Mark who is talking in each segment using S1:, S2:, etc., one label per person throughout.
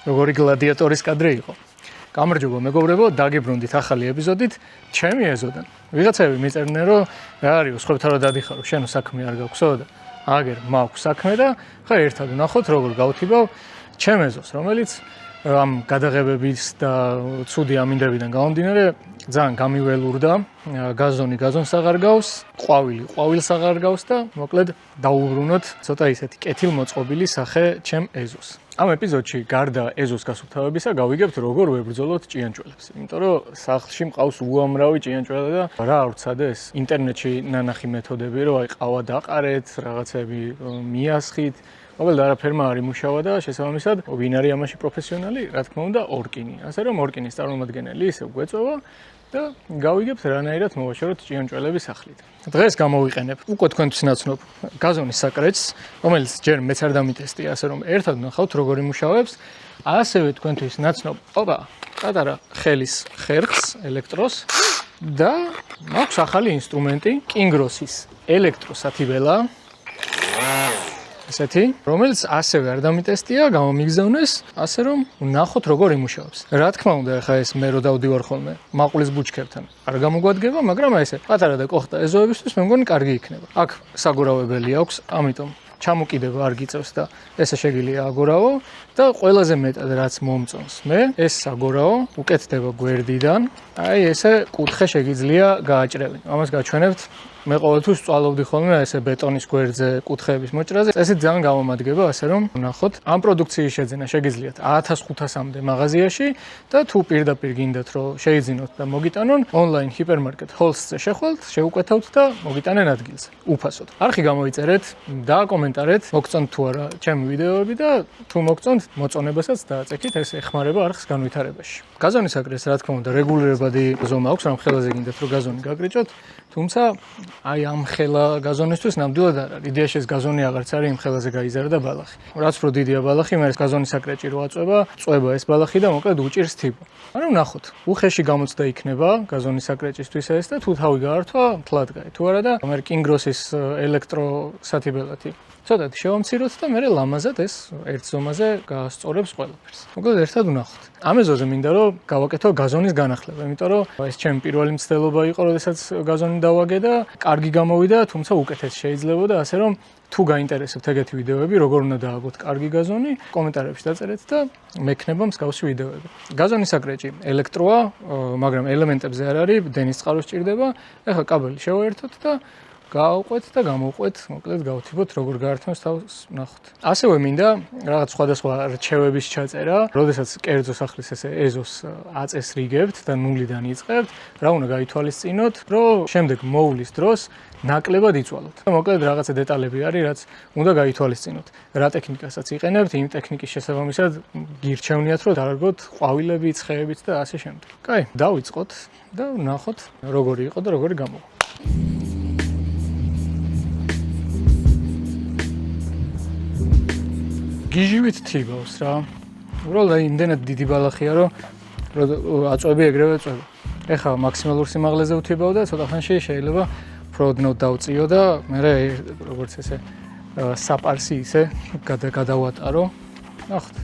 S1: როგორი გლადიატორის კადრი იყო. გამარჯობა მეგობრებო, დაგიბრუნდით ახალი ეპიზოდით ჩემი ეზოდან. ვიღაცები მიწერდნენ, რომ რა არის, სხვებთან რომ დადიხარო, შენო საქმე არ გაქვსო და აგერ მაქვს საქმე და ხა ერთად ვნახოთ როგორ გავთიბავ ჩემ ეზოს, რომელიც ამ გადაღებების და ცუდი ამინდებიდან გამომდინარე ძალიან გამიველურდა, გაზონი გაზონს აღარ გავს, ყვავილი ყვავილს აღარ გავს და მოკლედ დაუბრუნოთ ცოტა ისეთი კეთილმოწყობილი სახე ჩემ ეზოს. ამ ეპიზოდში გარდა ეზოს გასუფთავებისა გავიგებთ როგორ ვებრძოლოთ ჭიანჭველებს. იმიტომ რომ სახლში მყავს უამრავი ჭიანჭველა და რა არ ვცადეს ინტერნეტში ნანახი მეთოდები, რომ აი ყავა დაყარეთ, რაღაცები მიასხით. მოკლედ არაფერმა არ იმუშავა და შესაბამისად ვინ არის ამაში პროფესიონალი, რა თქმა უნდა ორკინი. ასე რომ ორკინის წარმომადგენელი ისევ გვეწოვა და გავიგებთ რანაირად მოვაშოროთ ჭიანჭველების სახლით. დღეს გამოვიყენებ უკვე თქვენთვის ნაცნობ გაზონის საკრეჭს, რომელიც ჯერ მეც არ დამიტესტია, ასე რომ ერთად ვნახავთ როგორ იმუშავებს. ასევე თქვენთვის ნაცნობ პატარა ხელის ხერხს, ელექტროს და მაქვს ახალი ინსტრუმენტი, კინგროსის ელექტროსათიბელა. ესეთი, რომელიც ასევე არ დამიტესტია, გამომიგზავნეს, ასე რომ ვნახოთ როგორ იმუშავებს. რა თქმა უნდა, ახლა ეს მე რო დავდივარ ხოლმე მაყულის ბუჩქებთან. არ გამოგვადგება, მაგრამ აი ესე პატარა და კოხტა ეზოებისთვის მე მგონი კარგი იქნება. აქ საგორავებელი აქვს, ამიტომ ჩამოკიდება არ გიწევს და ესე შეგიძლია აგორავო და ყველაზე მეტად რაც მომწონს მე, ეს საგორავო უკეთდება გვერდიდან. აი ესე კუთხე შეგიძლია გააჭრევინო. ამას გაჩვენებთ. მე ყოველთვის ვწვალობდი ხოლმე ესე ბეტონის გვერდზე კუთხეების მოჭრაზე. ესე ძალიან გამომადგება, ასე რომ ვნახოთ. ამ პროდუქციის შეძენა შეგიძლიათ 1500-მდე მაღაზიაში და თუ პირდაპირ გინდათ რომ შეიძინოთ და მოგიტანონ, ონლაინ ჰიპერმარკეტ ჰოლსზე შეხვალთ, შეუკეთავთ და მოგიტანენ ადგილზე. უფასოდ. არხი გამოიწერეთ, დააკომენტარეთ, მოგწონთ თუ არა ჩემი ვიდეოები და თუ მოგწონთ, მოწონებასაც დააწექით, ეს ეხმარება არხის განვითარებაში. გაზონის საკრეჭს რა თქმა უნდა რეგულირებადი ზომა აქვს, რამ ხელაზე გინდათ რომ გაზონი გაგრიჭოთ, თუმცა აი ამ ხელა გაზონისთვის ნამდვილად არ არის. იდეაში ეს გაზონი აღარც არის, იმ ხელაზე გაიზარდა ბალახი. რაც უფრო დიდია ბალახი, მე ეს გაზონის საკრეჭი რო აწובה, წובה ეს ბალახი და მოკლედ უჭირს თიბო. ანუ ნახოთ, უხეში გამოცდა იქნება გაზონის საკრეჭისთვის ეს და თუ თავი გაართვა, თლად გაი. თუ არა და მე კინგროსის ელექტროსათიბელათი ცოტათი შევამციროთ და მე ლამაზად ეს ერთ ზომაზე გაასწორებს ყველაფერს. მოკლედ ერთად ვნახოთ. ამ ეზოზე მინდა რომ გავაკეთო გაზონის განახლება, იმიტომ რომ ეს ჩემი პირველი მცდელობა იყო, როდესაც გაზონი დავაგე და კარგი გამოვიდა, თუმცა უკეთეს შეიძლებოდა, ასე რომ თუ გაინტერესებთ ეგეთი ვიდეოები, როგორ უნდა დააგოთ კარგი გაზონი, კომენტარებში დაწერეთ და მექნება მსგავსი ვიდეოები. გაზონის საკრეჭი ელექტროა, მაგრამ ელემენტებზე არ არის, დენის წყარო სჭირდება. ეხლა კაბელი შევაერთოთ და გავყვეთ და გამოვყვეთ, მოკლედ გავთიბოთ როგორ გაართმევს თავს ნახოთ. ასევე მინდა რაღაც სხვადასხვა რჩევების ჩაწერა, როდესაც კერძო სახლის ესე ეზოს აწესრიგებთ და ნულიდან იწყებთ, რა უნდა გაითვალისწინოთ, რომ შემდეგ მოვლის დროს ნაკლებად იცვალოთ. მოკლედ რაღაცა დეტალები არის, რაც უნდა გაითვალისწინოთ. რა ტექნიკასაც იყენებთ, იმ ტექნიკის შესაბამისად გირჩევნიათ, რომ დაარგოთ ყვავილები, ცხეებიც და ასე შემდეგ. კაი, დავიწყოთ და ვნახოთ როგორი იყო და როგორი გამოვა. გიჟივით თიბავს რა. უბრალოდ აი იმდენად დიდი ბალახია, რომ აწვევი ეგრევე წვევა. ეხლა მაქსიმალურ სიმაღლეზე ვთიბავ და ცოტა ხანში შეიძლება ფროდნოდ დავწიო და მე როგორც ესე საპარსი ისე გადავატარო. ნახოთ.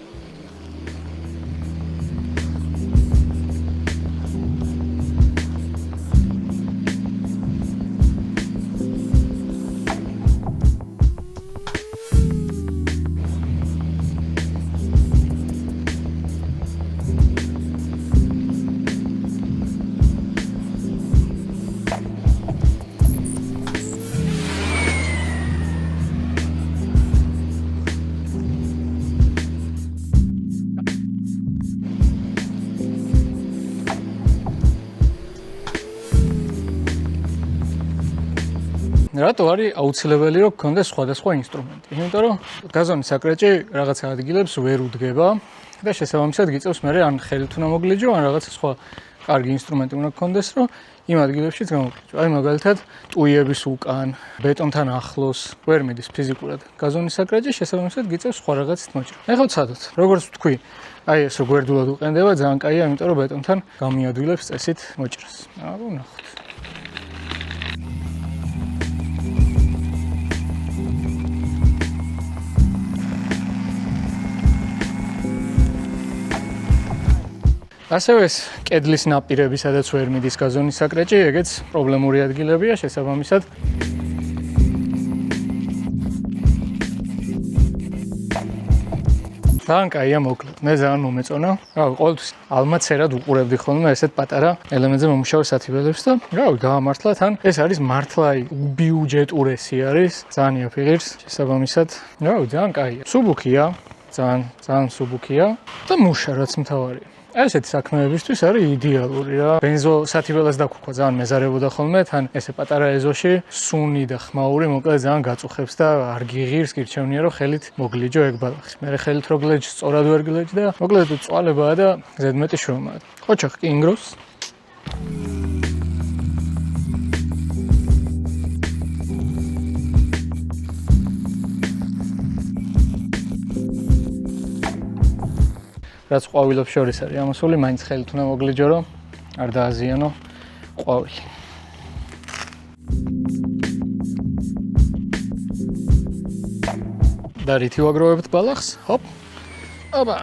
S1: რატო არის აუცილებელი რომ გქონდეს სხვადასხვა ინსტრუმენტი? იმიტომ რომ გაზონის საკრეჭი რაღაცა ადგილებს ვერ უდგება და შესაბამისად გიწევს მე ან ხელით უნდა მოგლიჯო, ან რაღაცა სხვა კარგი ინსტრუმენტი უნდა გქონდეს, რომ იმ ადგილებშიც გამოგლიჯო. აი მაგალითად, ტუიების უკან, ბეტონთან ახლოს ვერ მიდის ფიზიკურად გაზონის საკრეჭი, შესაბამისად გიწევს სხვა რაღაცით მოჭრა. ეხლა ვცადოთ. როგორც ვთქვი, აი ეს რო გვერდულად უყენდება, ძალიან კაია, იმიტომ რომ ბეტონთან გამიადვილებს წესით მოჭრას. აბა ნახოთ. ასევე ეს კედლის ნაპირები, სადაც ვერ მიდის გაზონის საკრეჭი, ეგეც პრობლემური ადგილებია შესაბამისად. ძალიან კაია მოკლედ. მე ძალიან მომეწონა. რავი, ყოველთვის ალმაცერად უყურებდი ხოლმე ესეთ პატარა ელემენტზე მომუშავე სათიბელებს და რავი, გაამართლა თან. ეს არის მართლა უბიუჯეტურესი არის, ძალიან იაფიღირს შესაბამისად. რავი, ძალიან კაია. სუბუქია, ძალიან სუბუქია და მუშა რაც მთავარია. ესეთი საქმეებისთვის არის იდეალური რა. ბენზო სათიბელას დაგვქვა ძალიან მეზარებოდა ხოლმე, თან ესე პატარა ეზოში სუნი და ხმაური მოკლედ ძალიან გაწუხებს და არ გიღირს, გირჩევნია რომ ხელით მოგლიჯო ეგ ბალახი. მე ხელით რო გლეჯ, სწორად ვერ გლეჯ და მოკლედ წვალებაა და ზედმეტი შრომაა. ოჩახ კინგროს რაც ყვავილებს შორის არის ამოსული, მაინც ხელით უნდა მოგლიჯო, რომ არ დააზიანო ყვავილი. და რითი ვაგროვებთ ბალახს? ჰოპ. ოპა.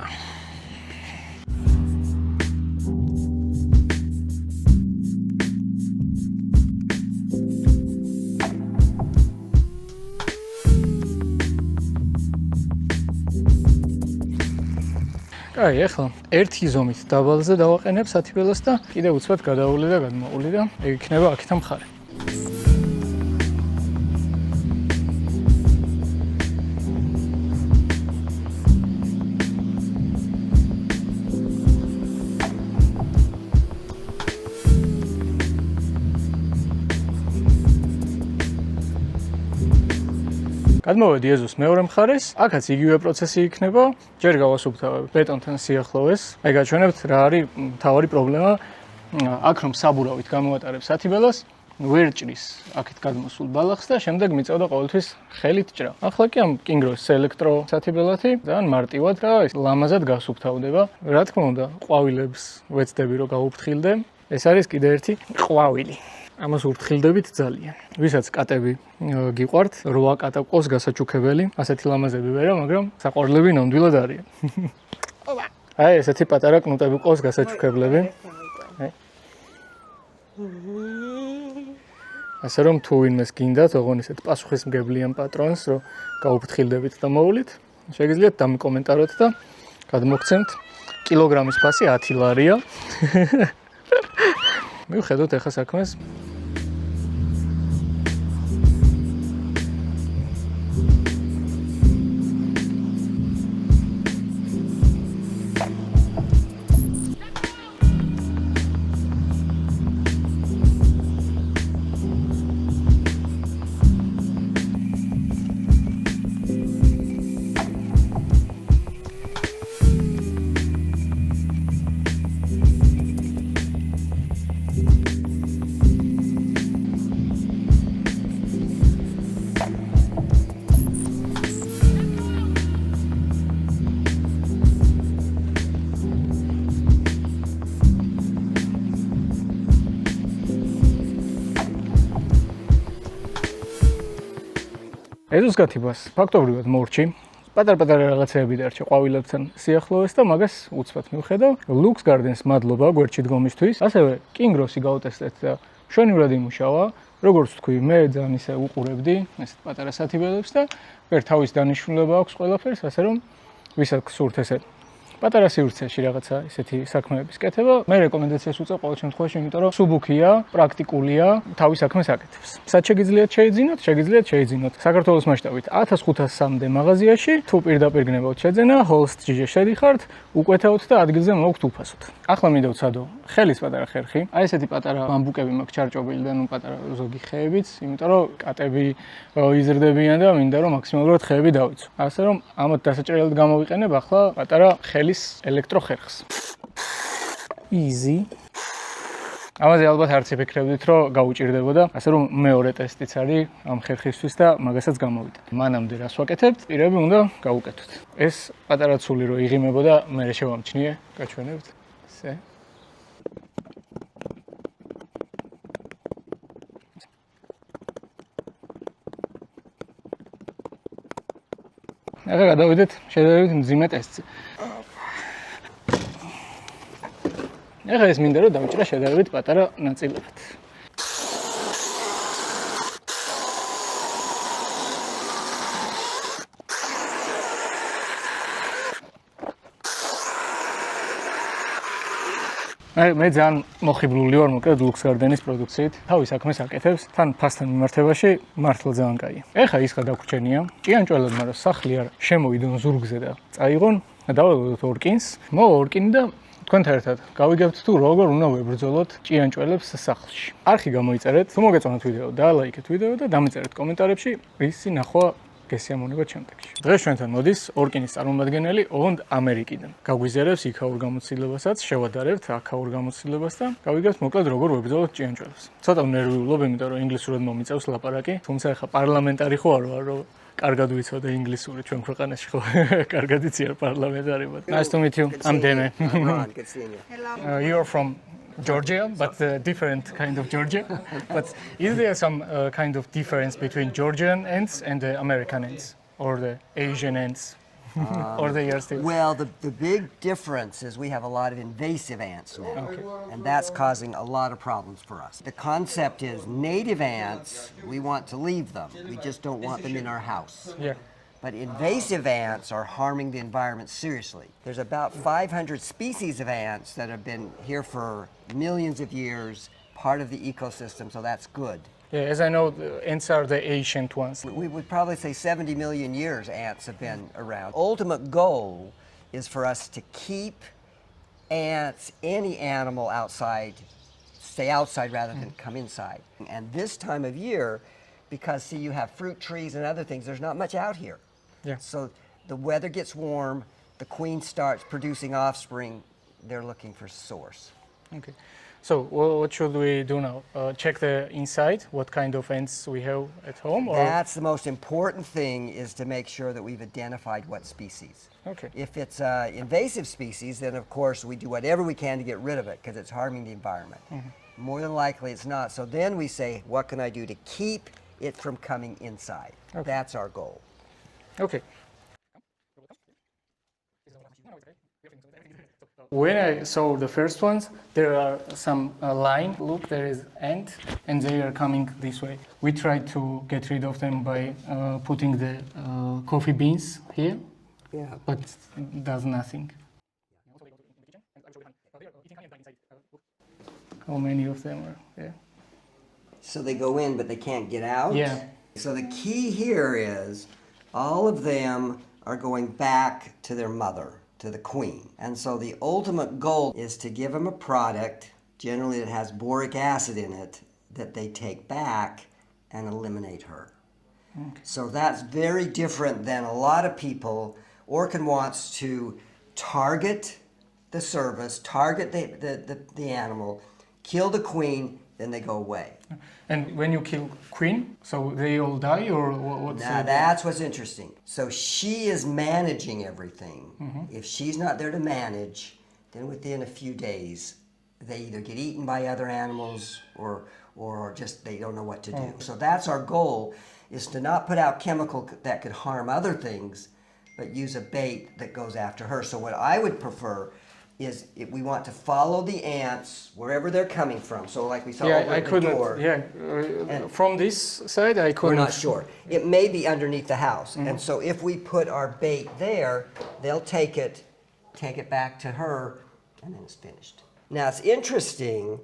S1: აი, ახლა ერთი ზომით დაბალზე დავაყენებ სათიბელას და კიდევ უცბად გადაული და გადმოული და ეგ იქნება აქეთა მხარე. გადმოვედი ეზოს მეორე მხარეს, აქაც იგივე პროცესი იქნება, ჯერ გავასუფთავებ ბეტონთან სიახლოვეს. აი გაჩვენებთ რა არის მთავარი პრობლემა. აქ რომ საბურავით გამოვატარებ სათიბელას, ვერ ჭრის აქეთ გადმოსულ ბალახს და შემდეგ მიწევდა ყოველთვის ხელით ჭრა. ახლა კი ამ კინგროს ელექტრო სათიბელათი ძალიან მარტივად და ლამაზად გასუფთავდება. რა თქმა უნდა, ყვავილებს ვეცდები რომ გავუფრთხილდე. ეს არის კიდე ერთი ყვავილი. ამას ურთხილდებით ძალიან. ვისაც კატები გიყვართ, 8 კატა ყავს გასაჩუქებელი, ასეთი ლამაზები ვერა, მაგრამ საყვარლები ნამდვილად არიან. ოპა. აი, ესეთი პატარა კნუტები ყავს გასაჩუქებლები. ასე რომ თუ ვინმეს გინდათ, ოღონდ ესეთ პასუხისმგებლიან პატრონს, რომ გაუფრთხილდებით და მოვლით, შეგიძლიათ დამიკომენტაროთ და გადმოგცემთ კილოგრამის ფასი 10 ლარია. მივხედოთ ახლა საქმეს. ეზოს გათიბას ფაქტობრივად მორჩი. პატარ-პატარა რაღაცეები დარჩა ყვავილებთან სიახლოვეს და მაგას უცბად მივხედავ. Lux Gardens მადლობა გვერდში დგომისთვის. ასევე კინგროსი გავტესტეთ და შვენივრად იმუშავა. როგორც თქვი, მე ძალიან ისე უყურებდი ესეთ პატარა სათიბელებს და ვერ თავის დანიშნულება აქვს ყველაფერს, ასე რომ ვისაც გსურთ ესე პატარა სივრცეში რაღაცა ესეთი საქმეების კეთება, მე რეკომენდაციას უწევ ყოველ შემთხვევაში, იმიტომ რომ სუბუქია, პრაქტიკულია, თავის საქმეს აკეთებს. სად შეგიძლიათ შეიძინოთ. საქართველოს მასშტაბით 1500-მდე მაღაზიაში, თუ პირდაპირ გნებავთ შეძენა, ჰოლსტ-ჯიჟე შედიხართ, უკვეთავთ და ადგილზე მოგთ უფასოდ. ახლა მინდავთ სადო, ხელის პატარა ხერხი. აი ესეთი პატარა ბამბუკები მაქვს ჩარჭობილი და ნუ პატარა ზოგი ხეებიც, იმიტომ რომ კატები იზრდებიან და მინდა რომ მაქსიმალურად ხეები დავიცვო. ასე რომ ამათ დასაჭრელად გამოვიყენებ ახლა პატარა ხელის ელექტროხერხს. Easy. ამაზე ალბათ არც იფიქრებდით, რომ გაუჭირდებოდა, ასე რომ მეორე ტესტიც არის ამ ხერხისთვის და მაგასაც გამოვიდა. მანამდე რას ვაკეთებთ? პირები უნდა გავუკეთოთ. ეს პატარა ცული რო იღიმებოდა, მე შევამჩნიე, გაჩვენებთ. ესე. ახლა გადავიდეთ შედარებით მძიმე ტესტზე. ეხლა ეს მინდა რომ დავიჭრა შედარებით პატარა ნაწილებად. მე ძალიან მოხიბლული ვარ მოკლედ Lux Garden-ის პროდუქციით. თავის საქმეს აკეთებს, თან ფასთან მიმართებაში მართლა ძალიან კაია. ეხლა ის გადაგვრჩენია. ჭიანჭველებმა რომ სახლი არ შემოვიდონ ზურგზე და წაიღონ, დავალოდოთ ორკინს. ორკინი და თქვენთან ერთად გავიგებთ თუ როგორ უნდა ვებრძოლოთ ჭიანჭველებს სახლში. არხი გამოიწერეთ, თუ მოგეწონათ ვიდეო, დაალაიქეთ ვიდეო და დამეწერეთ კომენტარებში რისი ნახვა გესიამონებათ შემდეგში. დღეს ჩვენთან მოდის ორკინის წარმომადგენელი ოვონდ ამერიკიდან. გაგვიზიარებს იქაურ გამოცდილებასაც, შევადარებთ აქაურ გამოცდილებას და გავიგებთ მოკლედ როგორ ვებრძოლოთ ჭიანჭველებს. ცოტა ვნერვიულობ, იმიტომ რომ ინგლისურად მომიწევს ლაპარაკი, თუმცა ახლა პარლამენტარი ხო არ ვარ, რომ კარგად ვიცოდე ინგლისური ჩვენ ქვეყანაში ხო. კარგად იციან პარლამენტარი. Nice to meet you. I'm Deme.
S2: Ron, good seeing you.
S3: Hello.
S1: You're from Georgia, but different kind of Georgia. But is there some kind of difference between Georgian ants and the American ants, or the Asian ants, or they are still?
S2: Well, the big difference is we have a lot of invasive ants now, and that's causing a lot of problems for us. The concept is native ants, we want to leave them. We just don't want them in our house.
S1: Yeah.
S2: But invasive ants are harming the environment seriously. There's about 500 species of ants that have been here for millions of years, part of the ecosystem, so that's good.
S1: Yeah, as I know, the ants are the ancient ones.
S2: We would probably say 70 million years ants have been around. Ultimate goal is for us to keep ants, any animal outside, stay outside rather than come inside. And this time of year, because see you have fruit trees and other things, there's not much out here.
S1: Yeah.
S2: So the weather gets warm, the queen starts producing offspring, they're looking for source.
S1: Okay. So what should we do now? Check the inside, what kind of ants we have at home? Or?
S2: That's the most important thing, is to make sure that we've identified what species.
S1: Okay.
S2: If it's an invasive species, then of course we do whatever we can to get rid of it because it's harming the environment. More than likely it's not. So then we say, what can I do to keep it from coming inside?
S1: Okay.
S2: That's our goal.
S1: Okay. When I saw the first ones, there are some line. Look, there is ant, and they are coming this way. We tried to get rid of them by putting the coffee beans here,
S2: Yeah.
S1: but does nothing. How many of them are there?
S2: So they go in, but they can't get out?
S1: Yeah.
S2: So the key here is all of them are going back to their mother, to the queen. And so the ultimate goal is to give them a product, generally that has boric acid in it, that they take back and eliminate her.
S1: Okay.
S2: So that's very different than a lot of people. Orkin wants to target the service, target the animal, kill the queen, then they go away.
S1: And when you kill queen, so they all die, or what's
S2: Now
S1: it?
S2: that's what's interesting. So she is managing everything. If she's not there to manage, then within a few days, they either get eaten by other animals or just they don't know what to do. So that's our goal, is to not put out chemical that could harm other things, but use a bait that goes after her. So what I would prefer is if we want to follow the ants wherever they're coming from. So like we saw over
S1: I
S2: at the
S1: couldn't.
S2: door.
S1: Yeah, from this side, I couldn't.
S2: We're not sure. It may be underneath the house. And so if we put our bait there, they'll take it back to her, and then it's finished. Now it's interesting,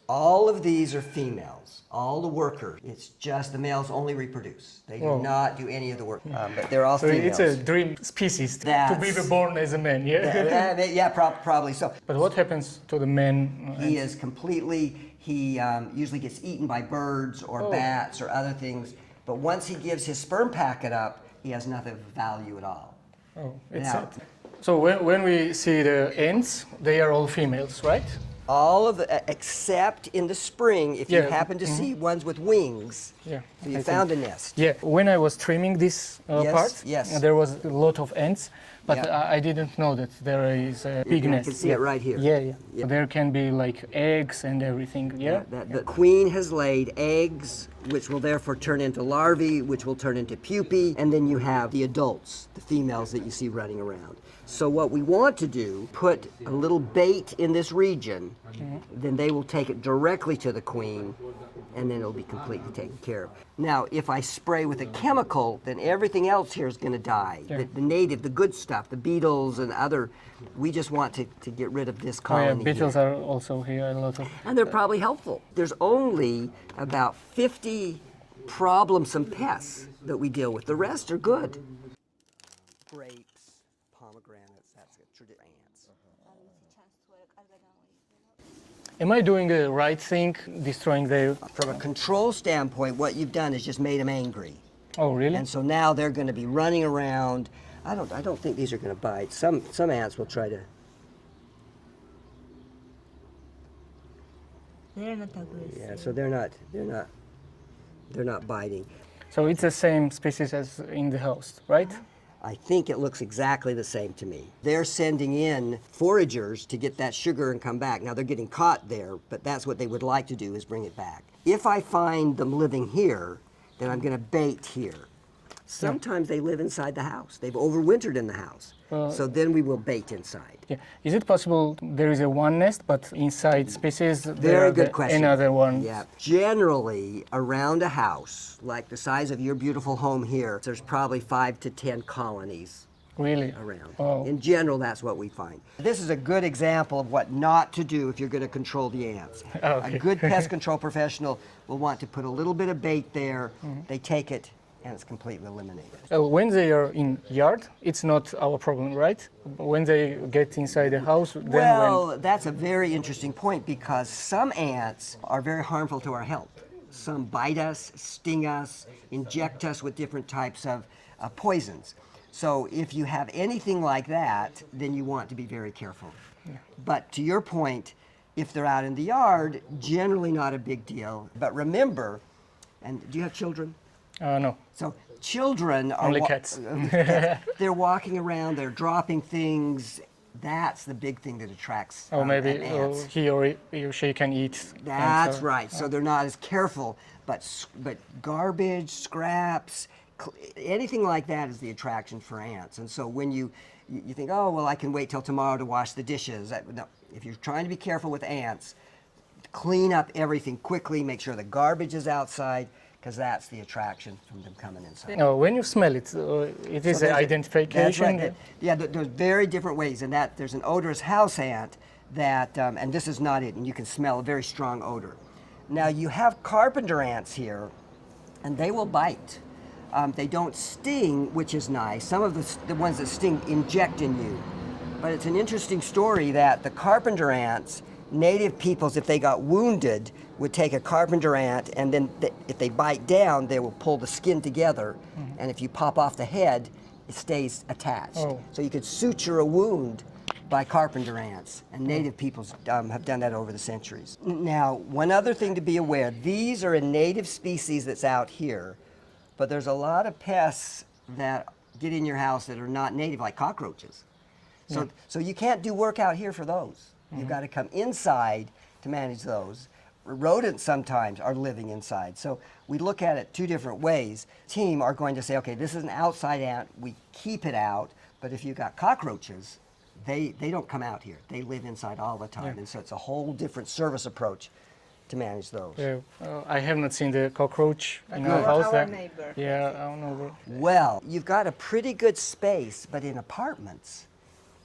S2: all of these are females, all the workers. It's just the males only reproduce. They do not do any of the work, but they're all
S1: So
S2: females.
S1: it's a dream species to be
S2: That's-
S1: reborn as a man, yeah?
S2: Yeah, probably so.
S1: But what happens to the man?
S2: He is completely, he usually gets eaten by birds or bats or other things, but once he gives his sperm packet up, he has nothing of value at all.
S1: Oh, it's
S2: Now-
S1: sad. So when we see the ants, they are all females, right?
S2: All of the, except in the spring, if you
S1: Yeah,
S2: happen to see ones with wings,
S1: Yeah.
S2: so you found a nest.
S1: Yeah, when I was trimming this
S2: Yes,
S1: part,
S2: yes.
S1: there was a lot of ants. But
S2: Yeah.
S1: I didn't know that there is a big
S2: Yeah, I
S1: nest.
S2: can see it right here.
S1: Yeah.
S2: Yeah.
S1: There can be like eggs and everything. Yeah.
S2: The queen has laid eggs, which will therefore turn into larvae, which will turn into pupae, and then you have the adults, the females that you see running around. So what we want to do, put a little bait in this region, then they will take it directly to the queen, and then it'll be completely taken care of. Now, if I spray with a chemical, then everything else here is going to die.
S1: Yeah.
S2: The native, the good stuff, the beetles and other, we just want to get rid of this
S1: Oh yeah,
S2: colony
S1: beetles
S2: here.
S1: are also here a lot of.
S2: And they're probably helpful. There's only about 50 problemsome pests that we deal with. The rest are good. Grapes, pomegranates, that's ants.
S1: Am I doing the right thing, destroying the?
S2: From a control standpoint, what you've done is just made them angry.
S1: Oh really?
S2: And so now they're going to be running around. I don't think these are going to bite. Some ants will try to.
S3: They're not aggressive.
S2: Yeah, so they're not biting.
S1: So it's the same species as in the house, right?
S2: I think it looks exactly the same to me. They're sending in foragers to get that sugar and come back. Now they're getting caught there, but that's what they would like to do is bring it back. If I find them living here, then I'm going to bait here. Sometimes they live inside the house. They've overwintered in the house. So then we will bait inside.
S1: Yeah. Is it possible there is a one nest, but inside species there
S2: Very
S1: are
S2: good question.
S1: another one?
S2: Yeah. Generally, around a house, like the size of your beautiful home here, there's probably 5 to 10 colonies
S1: Really?
S2: around.
S1: Oh.
S2: In general, that's what we find. This is a good example of what not to do if you're going to control the ants.
S1: Okay.
S2: A good pest control professional will want to put a little bit of bait there. They take it, and it's completely eliminated.
S1: When they are in yard, it's not our problem, right? When they get inside the house, then
S2: Well, that's a very interesting point because some ants are very harmful to our health. Some bite us, sting us, inject us with different types of poisons. So if you have anything like that, then you want to be very careful. But to your point, if they're out in the yard, generally not a big deal. But remember, and do you have children?
S1: no.
S2: So children are
S1: Only cats.
S2: They're walking around, they're dropping things. That's the big thing that attracts
S1: Or maybe
S2: ants.
S1: he or she can eat. and
S2: That's
S1: so-
S2: right. So they're not as careful. But garbage, scraps, anything like that is the attraction for ants. And so when you think, oh well, I can wait till tomorrow to wash the dishes. No, if you're trying to be careful with ants, clean up everything quickly. Make sure the garbage is outside, because that's the attraction from them coming inside.
S1: When you smell it, it is
S2: So
S1: an
S2: there's
S1: identification.
S2: That's right. Yeah, there's very different ways, and that there's an odorous house ant that, and this is not it, and you can smell a very strong odor. Now you have carpenter ants here, and they will bite. They don't sting, which is nice. Some of the ones that sting inject in you, but it's an interesting story that the carpenter ants, native peoples, if they got wounded, would take a carpenter ant, and then if they bite down, they will pull the skin together, and if you pop off the head, it stays attached.
S1: Oh.
S2: So you could suture a wound by carpenter ants, and native peoples have done that over the centuries. Now, one other thing to be aware, these are a native species that's out here, but there's a lot of pests that get in your house that are not native, like cockroaches. So you can't do work out here for those. You've got to come inside to manage those. Rodents sometimes are living inside. So we look at it two different ways. Team are going to say, okay, this is an outside ant, we keep it out, but if you've got cockroaches, they don't come out here. They live inside all the time. And so it's a whole different service approach to manage those.
S1: I have not seen the cockroach in our
S2: Good.
S1: house.
S3: Our
S1: there.
S3: neighbor.
S1: Yeah, our neighbor.
S2: Well, you've got a pretty good space, but in apartments,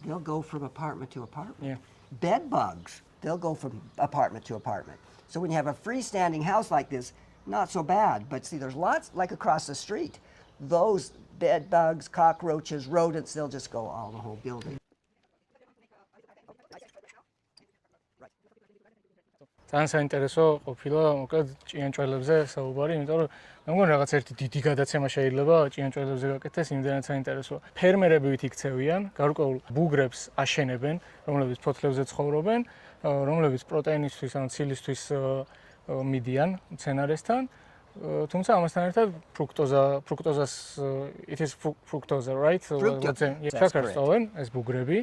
S2: they'll go from apartment to apartment.
S1: Yeah.
S2: Bed bugs, they'll go from apartment to apartment. So when you have a freestanding house like this, not so bad. But see, there's lots, like across the street, those bed bugs, cockroaches, rodents, they'll just go all the whole building.
S1: ძალიან საინტერესო ყოფილა მოკლედ ჭიანჭველებზე საუბარი, იმიტომ რომ მე მგონი რაღაც ერთი დიდი გადაცემა შეიძლება ჭიანჭველებზე გაკეთდეს, იმდენად საინტერესოა. ფერმერები იქცევიან, გარკვეულ ბუგრებს აშენებენ, რომლებიც ფოთლებზე ცხოვრობენ, რომლებიც პროტეინისთვის ან ცილისთვის მიდიან მცენარესთან თუმცა ამასთან ერთად ფრუქტოზას it is fructose, right? შაქარს წოვენ ეს ბუგრები,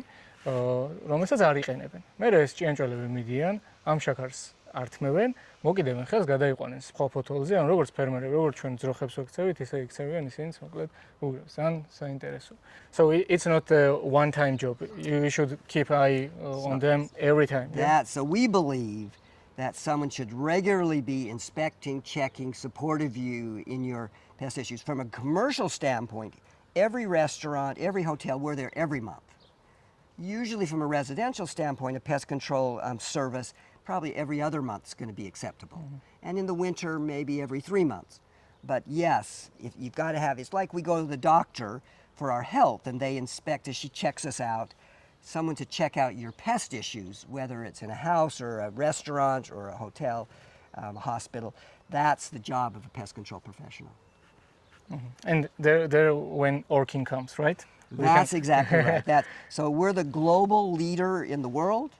S1: რომელსაც არ იყენებენ. მერე ეს ჭიანჭველები მიდიან, ამ შაქარს ართმევენ, მოკიდებენ ხელს, გადაიყვანენ სხვა ფოთოლზე, ან როგორც ფერმერები, როგორც ჩვენ ძროხებს ვექცევით, ისე იქცევიან ისინიც მოკლედ ბუგრებს. ძალიან საინტერესო. So it's not a one-time job. You should keep eye on them every time.
S2: So we believe that someone should regularly be inspecting, checking, supportive you in your pest issues. From a commercial standpoint, every restaurant, every hotel, we're there every month. Usually from a residential standpoint, a pest control service, probably every other month is going to be acceptable. And in the winter, maybe every 3 months. But yes, if you've got to have, it's like we go to the doctor for our health and they inspect us, she checks us out. Someone to check out your pest issues, whether it's in a house or a restaurant or a hotel, a hospital, that's the job of a pest control professional.
S1: And there when Orkin comes, right?
S2: That's exactly right. So we're the global leader in the world.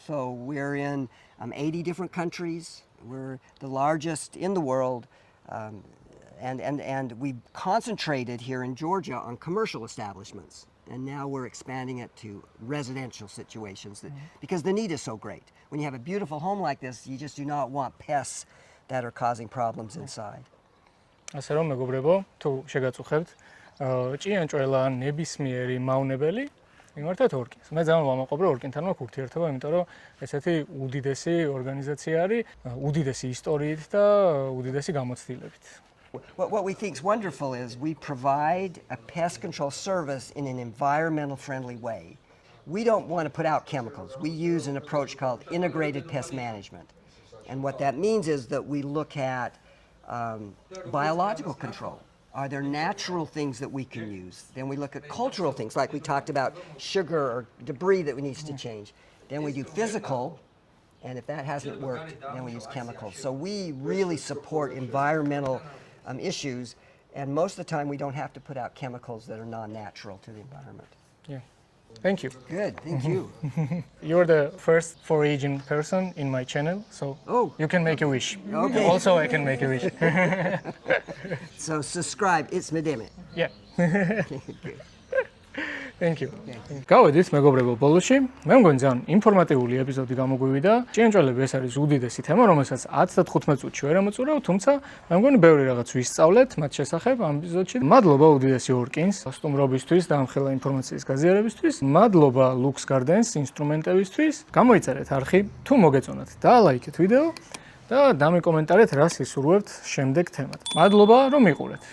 S2: So we're in 80 different countries. We're the largest in the world. And we concentrated here in Georgia on commercial establishments. And now we're expanding it to residential situations because the need is so great. When you have a beautiful home like this, you just do not want pests that are causing problems inside.
S1: ასე რომ მეგობრებო, თუ შეგაწუხებთ, ჭიანჭველა ნებისმიერი მავნებელი იმართეთ ორკინს. მე ძალიან ვამაყობ რომ ორკინთან მაქვს ურთიერთობა, იმიტომ რომ ესეთი უდიდესი ორგანიზაცია არის, უდიდესი ისტორიით და უდიდესი გამოცდილებით.
S2: What we think is wonderful is we provide a pest control service in an environmental friendly way. We don't want to put out chemicals. We use an approach called integrated pest management. And what that means is that we look at biological control. Are there natural things that we can use? Then we look at cultural things, like we talked about sugar or debris that needs to change. Then we do physical, and if that hasn't worked, then we use chemicals. So we really support environmental issues, and most of the time we don't have to put out chemicals that are non-natural to the environment.
S1: Yeah. Thank you.
S2: Good, thank you.
S1: You're the first foraging person in my channel, so you can make a wish.
S2: Okay.
S1: Also, I can make a wish.
S2: So subscribe, it's Medeme.
S1: Yeah. Thank you. გავედით მეგობრებო ბოლოში. მე მგონი ძალიან ინფორმატიული ეპიზოდი გამოგვივიდა. ჭიანჭველები ეს არის უდიდესი თემა, რომელსაც 10 და 15 წუთში ვერ ამოწურავ, თუმცა მე მგონი ბევრი რაღაც ვისწავლეთ მათ შესახებ ამ ეპიზოდში. მადლობა უდიდესი ორკინს სტუმრობისთვის და ამ ხელა ინფორმაციის გაზიარებისთვის. მადლობა Lux Gardens ინსტრუმენტებისთვის. გამოიწერეთ არხი, თუ მოგეწონათ, დაალაიქეთ ვიდეო და დამეკომენტარეთ, რა სისურვებთ შემდეგ თემად. მადლობა, რომ მიყურეთ.